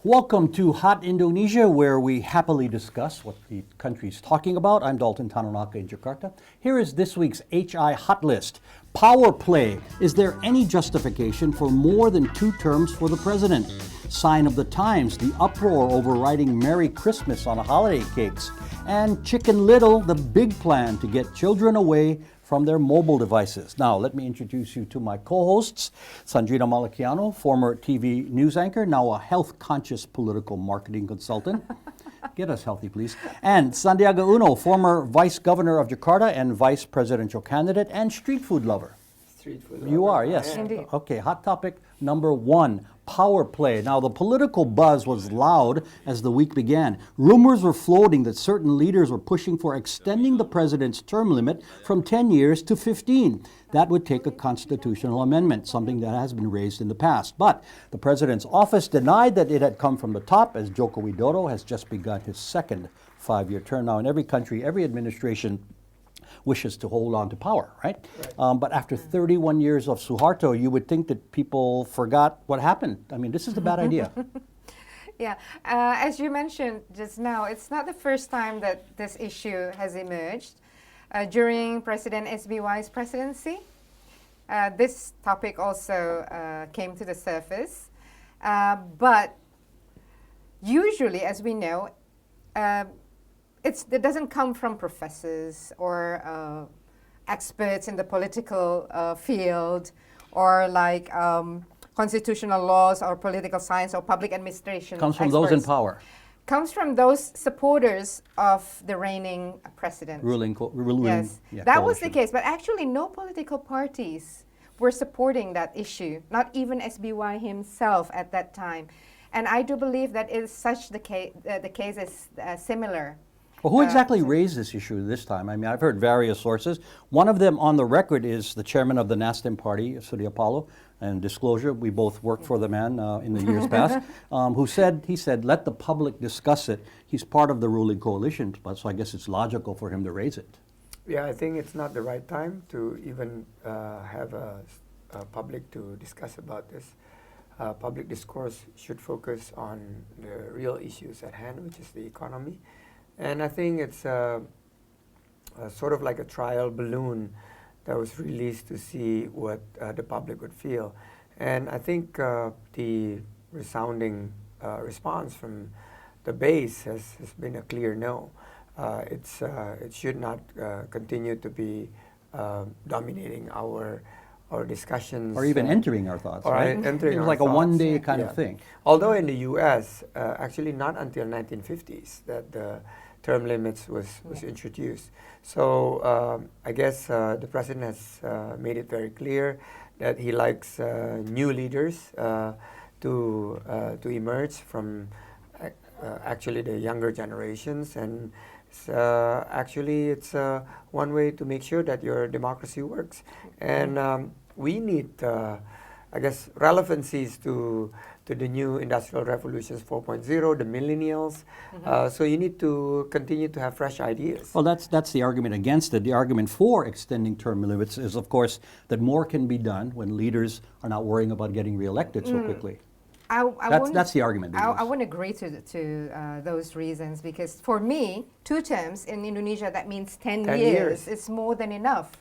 Welcome to Hot Indonesia, where we happily discuss what the country's talking about. I'm Dalton Tanonaka in Jakarta. Here is this week's HI Hot List. Power play. Is there any justification for more than 2 terms for the president? Sign of the times, the uproar over writing Merry Christmas on holiday cakes. And Chicken Little, the big plan to get children away from their mobile devices. Now, let me introduce you to my co-hosts, Sandrina Malakiano, former TV news anchor, now a health-conscious political marketing consultant. Get us healthy, please. And Sandiaga Uno, former vice governor of Jakarta and vice presidential candidate and street food lover. Street food lover. You are, yes. Indeed. Okay, hot topic number 1. Power play. Now, the political buzz was loud as the week began. Rumors were floating that certain leaders were pushing for extending the president's term limit from 10 years to 15. That would take a constitutional amendment, something that has been raised in the past. But the president's office denied that it had come from the top, as Joko Widodo has just begun his second 5-year term. Now, in every country, every administration wishes to hold on to power, right? But after 31 years of Suharto, you would think that people forgot what happened. I mean, this is a bad idea. Yeah, as you mentioned just now, it's not the first time that this issue has emerged. During President SBY's presidency, this topic also came to the surface. But usually, as we know, it doesn't come from professors or experts in the political field or like constitutional laws or political science or public administration. Comes from experts. those in power. Comes from those supporters of the reigning president. Ruling Yes, yeah, that was the coalition. case. But actually, no political parties were supporting that issue, not even SBY himself at that time. And I do believe that is such the case is similar. Well, who exactly raised this issue this time? I mean, I've heard various sources. One of them on the record is the chairman of the Nasdem party, Surya Paloh, and disclosure, we both worked for the man in the years past, he said, let the public discuss it. He's part of the ruling coalition, but so I guess it's logical for him to raise it. Yeah, I think it's not the right time to even have a public to discuss about this. Public discourse should focus on the real issues at hand, which is the economy. And I think it's sort of like a trial balloon that was released to see what the public would feel. And I think the resounding response from the base has been a clear no. It should not continue to be dominating our discussions. Or even entering our thoughts, right? Entering it was our like a thoughts. one-day kind of thing. Although in the U.S., actually not until 1950s that the term limits was introduced. So I guess the president has made it very clear that he likes new leaders to emerge from actually the younger generations, and actually it's one way to make sure that your democracy works. And we need, I guess, relevancies to the new industrial revolutions 4.0, the millennials. So you need to continue to have fresh ideas. Well, that's the argument against it. The argument for extending term limits is, of course, that more can be done when leaders are not worrying about getting reelected so quickly. That's the argument. I wouldn't agree to those reasons, because for me, 2 terms in Indonesia, that means 10 years. It's more than enough.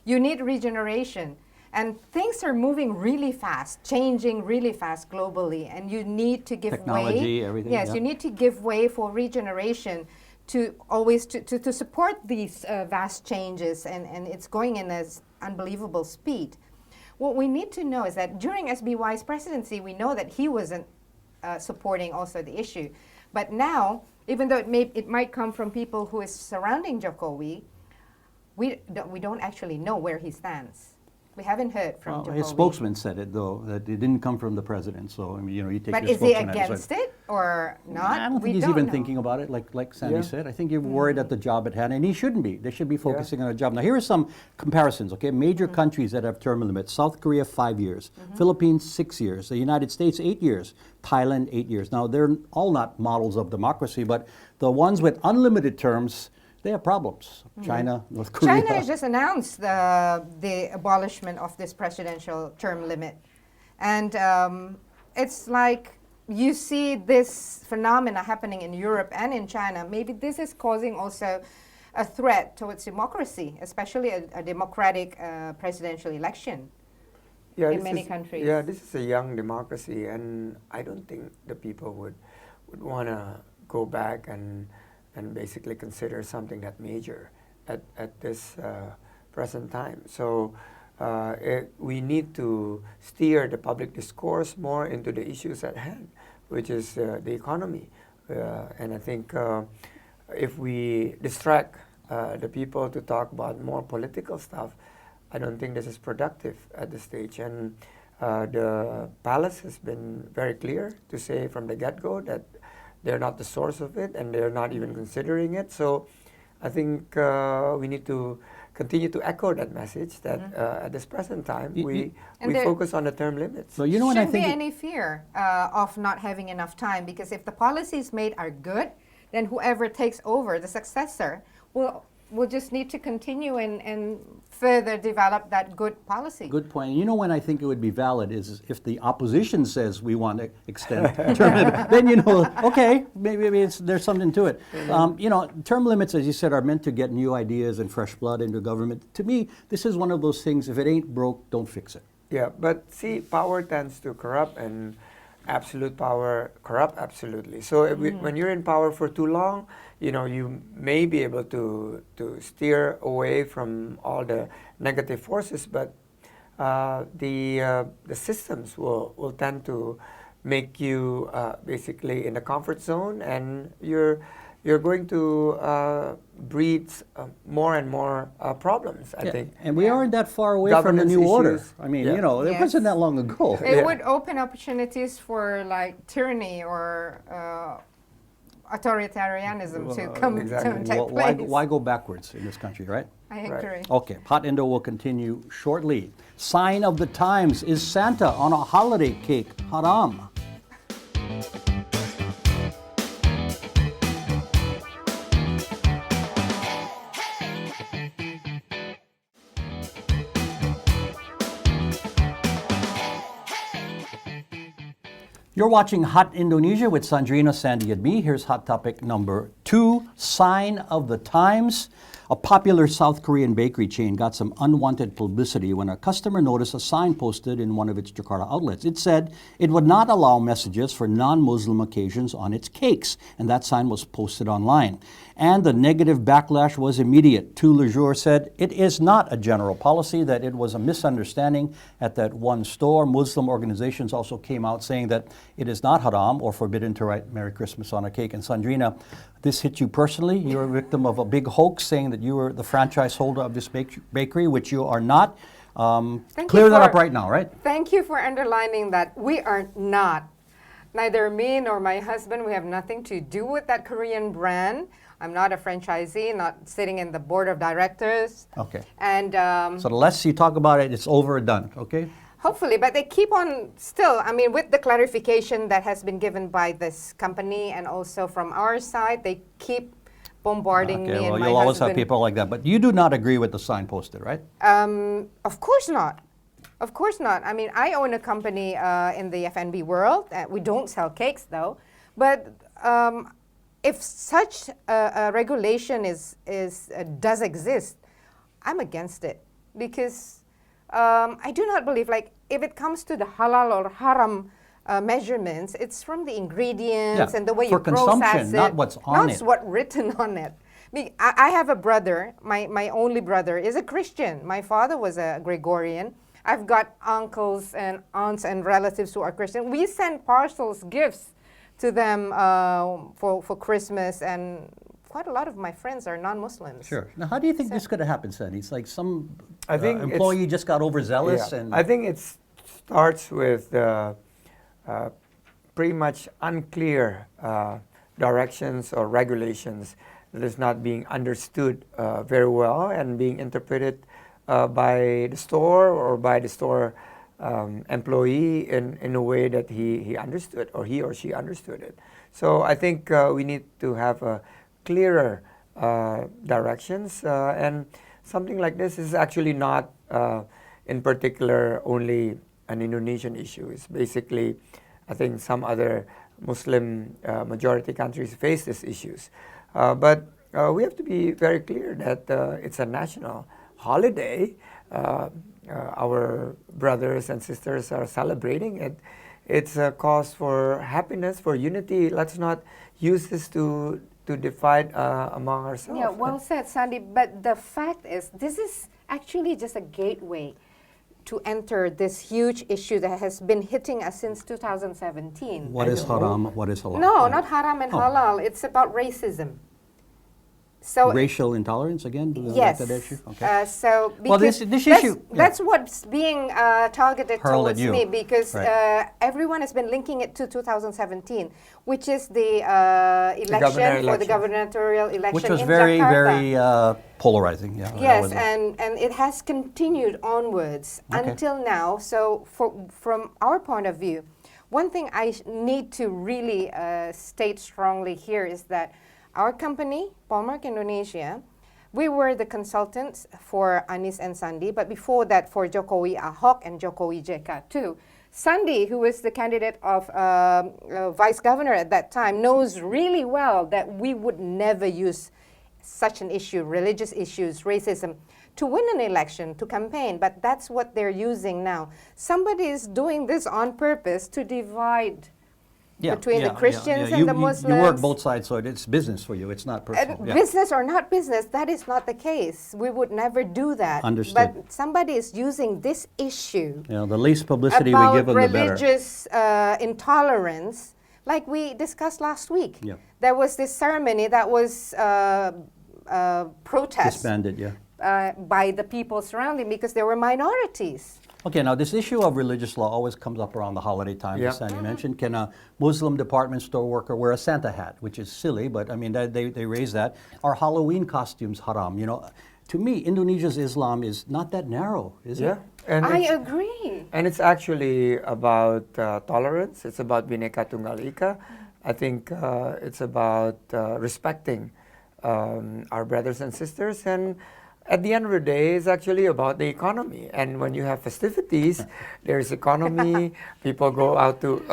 You need regeneration. And things are moving really fast, changing really fast globally, and you need to give Technology, way. everything. Yes, yeah. you need to give way for regeneration to always to support these vast changes, and it's going in an unbelievable speed. What we need to know is that during SBY's presidency, we know that he wasn't supporting also the issue, but now, even though it might come from people who is surrounding Jokowi, we don't actually know where he stands. We haven't heard from Jokowi. His spokesman said it, though, that it didn't come from the president. So, I mean, you take but your is he spokesman against it or not? I don't think he's even thinking about it, like Sandy said. I think you're worried at the job at hand, and he shouldn't be. They should be focusing on a job. Now, here are some comparisons, okay? Major countries that have term limits. South Korea, 5 years. Philippines, 6 years. The United States, 8 years. Thailand, 8 years. Now, they're all not models of democracy, but the ones with unlimited terms, they have problems. China, North Korea. China has just announced the abolishment of this presidential term limit. And it's like you see this phenomena happening in Europe and in China, maybe this is causing also a threat towards democracy, especially a democratic presidential election in many countries. Yeah, this is a young democracy, and I don't think the people would want to go back and basically consider something that major at this present time. So we need to steer the public discourse more into the issues at hand, which is the economy. And I think if we distract the people to talk about more political stuff, I don't think this is productive at this stage. And the palace has been very clear to say from the get-go that they're not the source of it, and they're not even considering it. So I think we need to continue to echo that message that at this present time we focus on the term limits. So you know what I Shouldn't think? be any fear of not having enough time, because if the policies made are good, then whoever takes over, the successor, will just need to continue and further develop that good policy. Good point. You know when I think it would be valid is if the opposition says we want to extend term limits, then you know, okay, maybe there's something to it. You know, term limits, as you said, are meant to get new ideas and fresh blood into government. To me, this is one of those things, if it ain't broke, don't fix it. Yeah, but see, power tends to corrupt, and absolute power corrupt absolutely. So if when you're in power for too long, you know, you may be able to steer away from all the negative forces, but the systems will tend to make you basically in the comfort zone, and you're going to breed more and more problems, I think. And we aren't that far away from the Governance new order. issues. I mean, Yeah. you know, it Yes. wasn't that long ago. It would open opportunities for like tyranny or authoritarianism to come exactly. to take place. Why go backwards in this country, right? I Right. agree. Okay, Hot Indo will continue shortly. Sign of the times, is Santa on a holiday cake haram? You're watching Hot Indonesia with Sandrina, Sandy, and me. Here's hot topic number 2, sign of the times. A popular South Korean bakery chain got some unwanted publicity when a customer noticed a sign posted in one of its Jakarta outlets. It said it would not allow messages for non-Muslim occasions on its cakes, and that sign was posted online. And the negative backlash was immediate. Two Le Jour said it is not a general policy, that it was a misunderstanding at that one store. Muslim organizations also came out saying that it is not haram or forbidden to write Merry Christmas on a cake. And Sandrina, this hit you personally. You were a victim of a big hoax saying that you were the franchise holder of this bakery, which you are not. Clear that up right now, right? Thank you for underlining that. We are not. Neither me nor my husband, we have nothing to do with that Korean brand. I'm not a franchisee, not sitting in the board of directors. Okay. And So the less you talk about it, it's over and done, okay? hopefully, but they keep on still, I mean, with the clarification that has been given by this company and also from our side, they keep bombarding Okay, me well, and my you'll always have husband. people like that. But you do not agree with the sign posted, right? Of course not. Of course not. I mean, I own a company in the F&B world. We don't sell cakes, though. But if such a regulation does exist, I'm against it, because I do not believe, like, if it comes to the halal or haram measurements, it's from the ingredients Yeah, and the way for you process consumption, it, not what's on not it. what's written on it. I have a brother, my only brother is a Christian. My father was a Gregorian. I've got uncles and aunts and relatives who are Christian. We send parcels, gifts to them for Christmas, and quite a lot of my friends are non-Muslims. Sure. Now, how do you think this could have happened, Sandy? It's like some I think employee just got overzealous Yeah. and... I think it starts with pretty much unclear directions or regulations that is not being understood very well and being interpreted by the store or by the store employee in a way that he understood, or he or she understood it. So I think we need to have clearer directions, and something like this is actually not in particular only an Indonesian issue. It's basically, I think, some other Muslim majority countries face these issues. But we have to be very clear that it's a national holiday. Our brothers and sisters are celebrating it. It's a cause for happiness, for unity. Let's not use this to divide among ourselves. Yeah, well said, Sandy. But the fact is, this is actually just a gateway to enter this huge issue that has been hitting us since 2017. What is haram? What is halal? No, Right. not haram and Oh. halal. It's about racism. So Racial intolerance again? yes. That issue? Okay. So Well, this because issue- that's what's being targeted Hurled at towards you. me because Right. everyone has been linking it to 2017, which is the election governor for the election. gubernatorial election Which was in very, Jakarta. very polarizing. Yeah. that Yes, was it. and it has continued onwards Okay. until now. So from our point of view, one thing I need to really state strongly here is that our company, Polmark Indonesia, we were the consultants for Anies and Sandi, but before that for Jokowi Ahok and Jokowi JK too. Sandi, who was the candidate of vice governor at that time, knows really well that we would never use such an issue, religious issues, racism, to win an election, to campaign. But that's what they're using now. Somebody is doing this on purpose to divide between the Christians and You- the you- Muslims. You work both sides, so it's business for you. It's not personal. Yeah. Business or not business, that is not the case. We would never do that. Understood. But somebody is using this issue You know, the least publicity we about give them, the better. religious intolerance, like we discussed last week. Yeah. There was this ceremony that was protest Disbanded, yeah. by the people surrounding because there were minorities. Okay, now this issue of religious law always comes up around the holiday time, Yeah. as Sandy mentioned. Can a Muslim department store worker wear a Santa hat, which is silly, but I mean, they raise that. Are Halloween costumes haram? You know, to me, Indonesia's Islam is not that narrow, is Yeah. it? And I it's- agree. And it's actually about tolerance. It's about Bhinneka Tunggal Ika. I think it's about respecting our brothers and sisters. And at the end of the day, it's actually about the economy. And when you have festivities, there's economy. People go out to,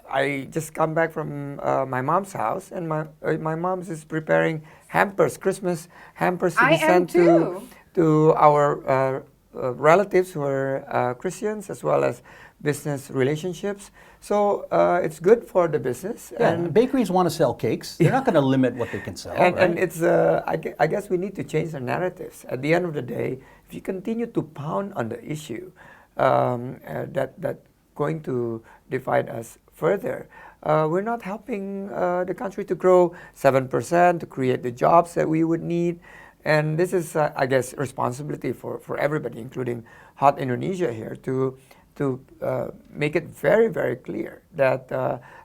I just come back from my mom's house, and my mom's is preparing hampers, Christmas hampers to I be am sent too. to our relatives who are Christians, as well as business relationships. So it's good for the business. Yeah, And bakeries want to sell cakes. They're not going to limit what they can sell, and, right? and it's I guess we need to change the narratives. At the end of the day, if you continue to pound on the issue, that going to divide us further, we're not helping the country to grow 7%, to create the jobs that we would need. And this is, I guess, responsibility for everybody, including Hot Indonesia here, to make it very, very clear that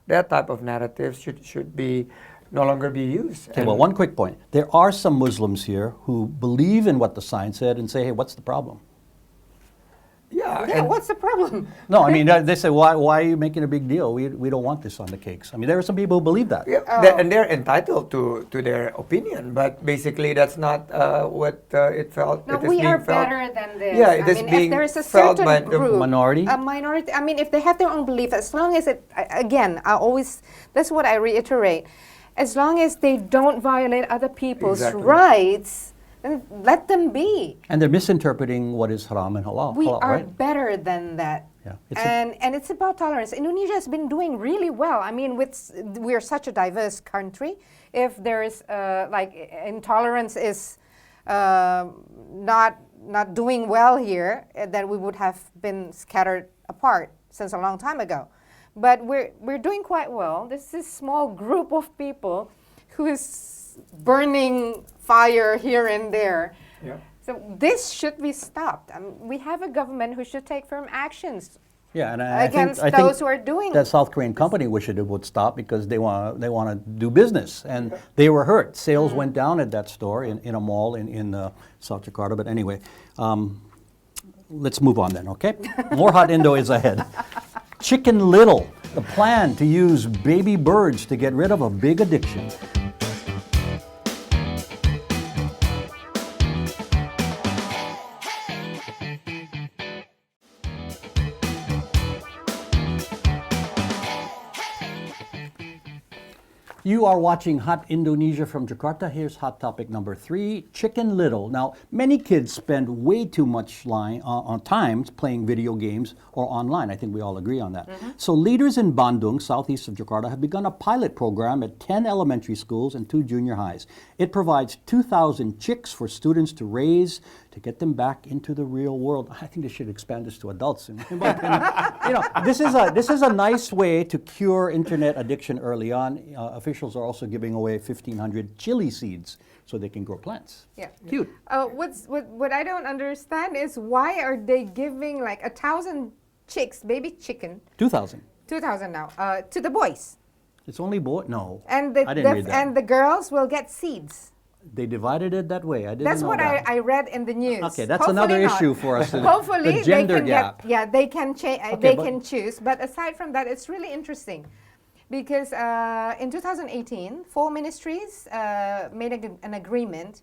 that type of narrative should be no longer be used. Okay, well, one quick point. There are some Muslims here who believe in what the sign said and say, hey, what's the problem? Yeah, Yeah, what's the problem? No, I mean, they say, why are you making a big deal? We don't want this on the cakes. I mean, there are some people who believe that. yeah, and they're entitled to their opinion, but basically that's not what it felt. No, it is we being are felt. better than this. Yeah, it I is mean, if being there is a felt certain by the group, minority. a minority. I mean, if they have their own belief, as long as it, again, that's what I reiterate. As long as they don't violate other people's Exactly. rights, then let them be. And they're misinterpreting what is haram and halal. We halal, are right? better than that. Yeah, And it's about tolerance. Indonesia has been doing really well. I mean, we're such a diverse country. If there's like intolerance is not doing well here, then we would have been scattered apart since a long time ago. But we're doing quite well. This is a small group of people who is burning fire here and there. Yeah. So this should be stopped. We have a government who should take firm actions Yeah, and I against think those who are doing that South Korean company wish it would stop because they want to do business, and they were hurt. Sales went down at that store in a mall in South Jakarta. But anyway, let's move on then, okay? More Hot Indo is ahead. Chicken Little, the plan to use baby birds to get rid of a big addiction. You are watching Hot Indonesia from Jakarta. Here's hot topic number 3, Chicken Little. Now, many kids spend way too much on time playing video games or online. I think we all agree on that. So leaders in Bandung, southeast of Jakarta, have begun a pilot program at 10 elementary schools and 2 junior highs. It provides 2,000 chicks for students to raise to get them back into the real world. I think they should expand this to adults. In my opinion. This is a nice way to cure internet addiction early on. Officials are also giving away 1,500 chili seeds so they can grow plants. Yeah. Cute. What I don't understand is why are they giving like 1,000 chicks, baby chicken, 2,000. 2,000 now, to the boys, It's only boy. No, and I didn't read that. and the girls will get seeds. They divided it that way. I didn't That's know what that. I read in the news. Okay, that's Hopefully another not. issue for us. Hopefully the gender they can gap. they can change. Okay, They but- can choose. But aside from that, it's really interesting because in 2018, 4 ministries made an agreement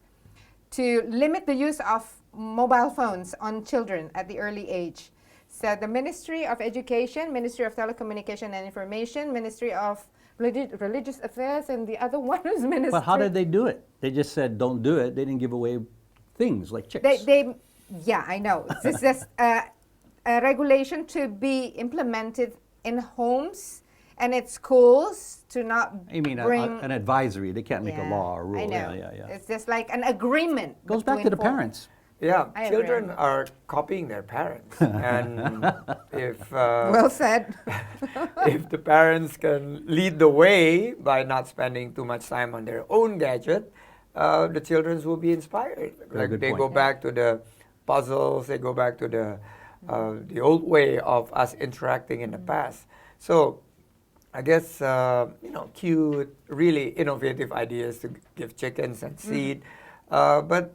to limit the use of mobile phones on children at the early age. So the Ministry of Education, Ministry of Telecommunication and Information, Ministry of Religious Affairs, and the other one is Ministry. But how did they do it? They just said don't do it. They didn't give away things like chicks. Yeah, I know. This is a regulation to be implemented in homes and at schools to not I mean, bring an advisory. They can't make a Yeah, law or rule. I know. Yeah. It's just like an agreement. Goes back to the between parents. Yeah, I children agree. are copying their parents, and if Well said. if the parents can lead the way by not spending too much time on their own gadget, the children will be inspired. Very good they point. go back to the puzzles, they go back to the old way of us interacting in the past. So I guess, cute, really innovative ideas to give chickens and seed. But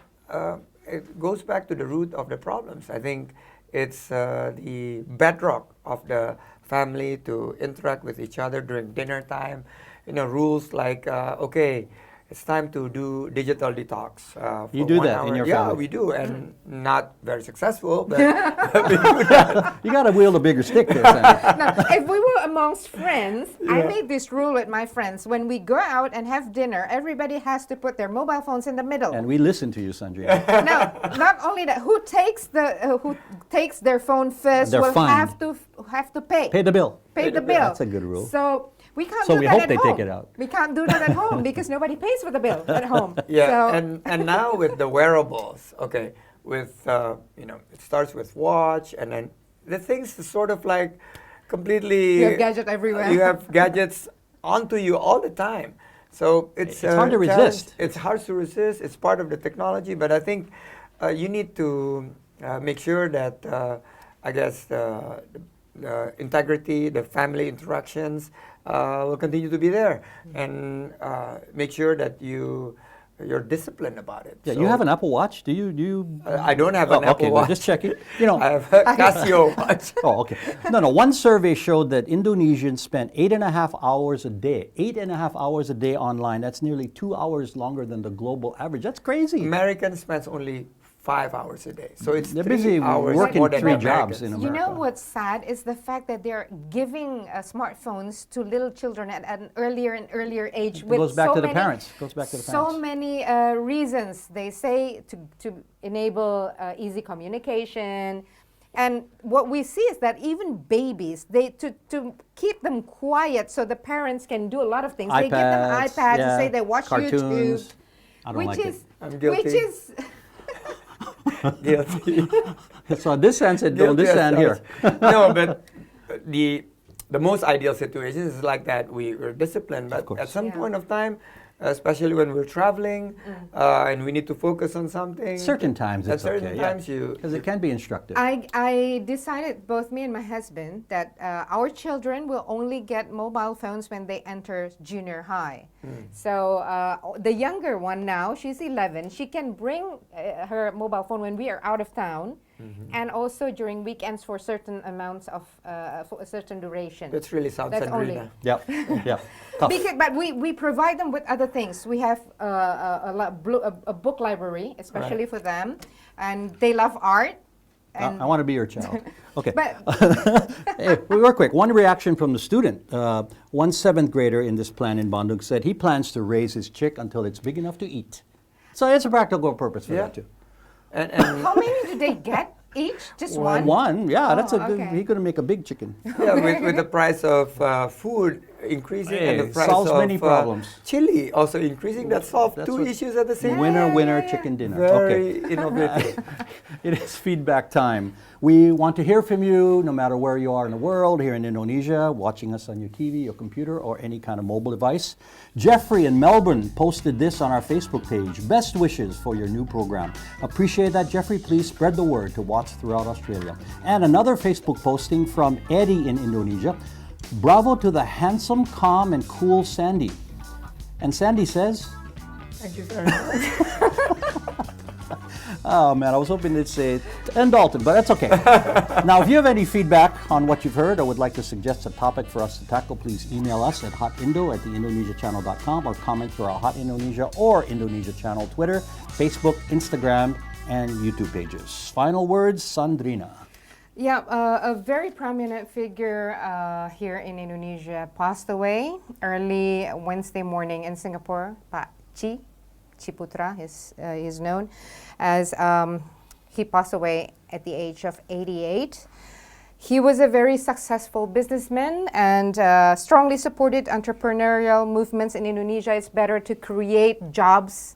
it goes back to the root of the problems. I think it's the bedrock of the family to interact with each other during dinner time. Rules like, okay, it's time to do digital detox. For You do 1 that hour. in your Yeah, family? we do, and not very successful, but we do that. You got to wield a bigger stick there, Sandy. Now, if we were amongst friends, I made this rule with my friends. When we go out and have dinner, everybody has to put their mobile phones in the middle. And we listen to you, Sandrina. No, not only that. Who takes their phone first They're will fined. have to pay. Pay the bill. Pay the bill. That's a good rule. So we can't So do we that hope at they home. take it out. We can't do that at home because nobody pays for the bill at home. Yeah, So, and now with the wearables, okay, with it starts with watch, and then the things is sort of like completely. you have gadget everywhere. You have gadgets onto you all the time, so it's hard to a challenge. resist. It's hard to resist. It's part of the technology, but I think you need to make sure that I guess the integrity, the family interactions will continue to be there, and make sure that you're disciplined about it. Yeah, So, you have an Apple Watch? Do you? I don't have Oh, an Apple okay, Watch. just checking. I have a Casio watch. Oh, okay. No. One survey showed that Indonesians spent 8.5 hours a day. 8.5 hours a day online. That's nearly 2 hours longer than the global average. That's crazy. American spends only 5 hours a day, so it's They're 3 busy hours working more than 3 Americans. jobs in you know America. what's sad is the fact that they're giving smartphones to little children at an earlier and earlier age. It With goes back so to the many, parents. Goes back to the So parents. many reasons they say to enable easy communication. And what we see is that even babies, to keep them quiet so the parents can do a lot of things. They give them iPads, iPads yeah, to say they watch cartoons. YouTube. I don't which like is it. I'm guilty. which is Guilty. So this end said, don't Guilty this as end here. charged. No, but the most ideal situation is like that. We're disciplined, but course. at some Yeah. point of time, especially when we're traveling and we need to focus on something. Certain times At it's certain okay. times you. Because it can be instructive. I decided, both me and my husband, that our children will only get mobile phones when they enter junior high. So the younger one now, she's 11, she can bring her mobile phone when we are out of town, and also during weekends for certain amounts of, for a certain duration. That's really South That's Sandrina. Yep. Yep. Tough. But we provide them with other things. We have a book library, especially Right. for them, and they love art. And I want to be your child. Okay. But Hey, real quick, one reaction from the student. One seventh grader in this plan in Bandung said he plans to raise his chick until it's big enough to eat. So it's a practical purpose for Yeah. that too. And how many do they get each? Just one? One, yeah, Oh, that's a good. okay. He's gonna make a big chicken. yeah, with the price of food increasing and the Hey, price solves of many problems. chili also increasing, that solved That's two what- issues at the same time. Winner, chicken dinner. Okay. Very innovative. It is feedback time. We want to hear from you no matter where you are in the world, here in Indonesia, watching us on your TV, your computer, or any kind of mobile device. Jeffrey in Melbourne posted this on our Facebook page. Best wishes for your new program. Appreciate that, Jeffrey. Please spread the word to watch throughout Australia. And another Facebook posting from Eddie in Indonesia. Bravo to the handsome, calm, and cool Sandy. And Sandy says, Thank you very much. oh man, I was hoping they'd say, and Dalton, but that's okay. Now, if you have any feedback on what you've heard or would like to suggest a topic for us to tackle, please email us at hotindo@theindonesiachannel.com or comment through our Hot Indonesia or Indonesia Channel Twitter, Facebook, Instagram, and YouTube pages. Final words, Sandrina. Yeah, a very prominent figure here in Indonesia passed away early Wednesday morning in Singapore. Pak Ciputra is known as. He passed away at the age of 88. He was a very successful businessman and strongly supported entrepreneurial movements in Indonesia. It's better to create jobs,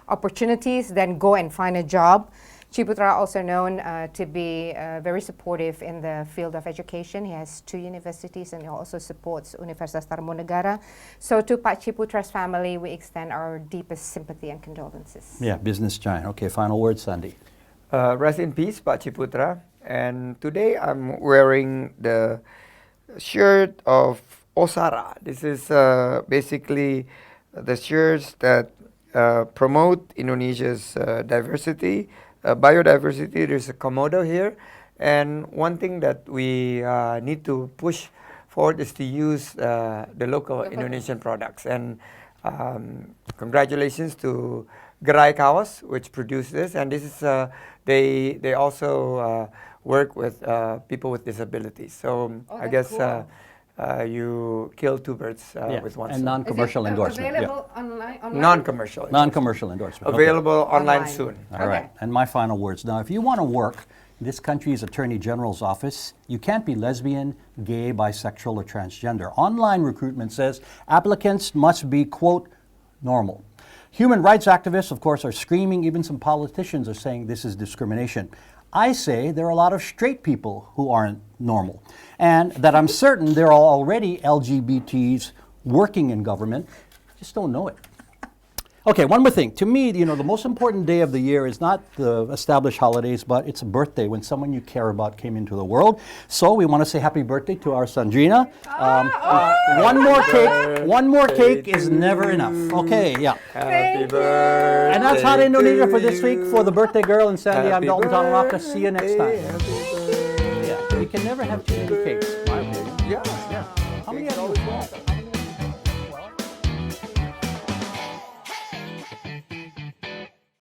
opportunities, than go and find a job. Ciputra also known to be very supportive in the field of education. He has 2 universities and he also supports Universitas Tarumanegara. So to Pak Ciputra's family, we extend our deepest sympathy and condolences. Yeah, business giant. Okay, final words, Sandy. Rest in peace, Pak Ciputra. And today I'm wearing the shirt of Osara. This is basically the shirts that promote Indonesia's diversity, biodiversity. There's a Komodo here. And one thing that we need to push forward is to use the local Indonesian products. And congratulations to Gerai Kaos, which produced this. And this is they also work with people with disabilities. So I guess you kill 2 birds with one and stone. non-commercial endorsement. Available online? Non-commercial. Non-commercial endorsement. Okay. Available online Online. soon. All right. And my final words. Now, if you want to work in this country's Attorney General's office, you can't be lesbian, gay, bisexual, or transgender. Online recruitment says applicants must be, quote, normal. Human rights activists, of course, are screaming. Even some politicians are saying this is discrimination. I say there are a lot of straight people who aren't normal, and that I'm certain there are already LGBTs working in government, just don't know it. Okay, one more thing. To me, the most important day of the year is not the established holidays, but it's a birthday when someone you care about came into the world. So we want to say happy birthday to our Sandrina. One more cake is never enough. Okay, yeah. Happy birthday. And that's Hot Indonesia to for this week. you. For the birthday girl and Sandy, I'm Happy Dalton Tamaraka. See you next birthday. time. Happy birthday. Yeah, we can never have too many cakes.